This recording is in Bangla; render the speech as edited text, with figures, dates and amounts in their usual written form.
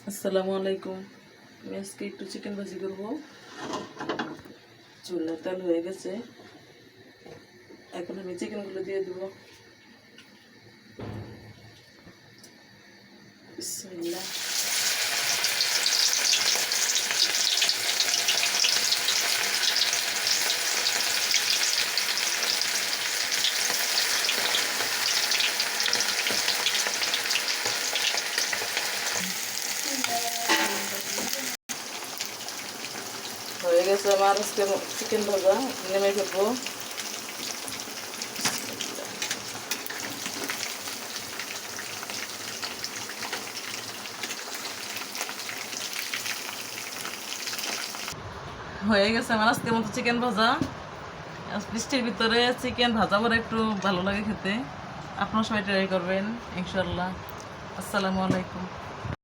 আসসালামু আলাইকুম। আমি আজকে একটু চিকেন ভাজি করব। চুলার তেল হয়ে গেছে, এখন আমি চিকেনগুলো দিয়ে দেবো। বিসমিল্লাহ। হয়ে গেছে আমার আজকে চিকেন ভাজা, নেমে ফেলবো। হয়ে গেছে আমার আজকের মতো চিকেন ভাজা। বৃষ্টির ভিতরে চিকেন ভাজা করে একটু ভালো লাগে খেতে। আপনারা সবাই ট্রাই করবেন ইনশাল্লাহ। আসসালামু আলাইকুম।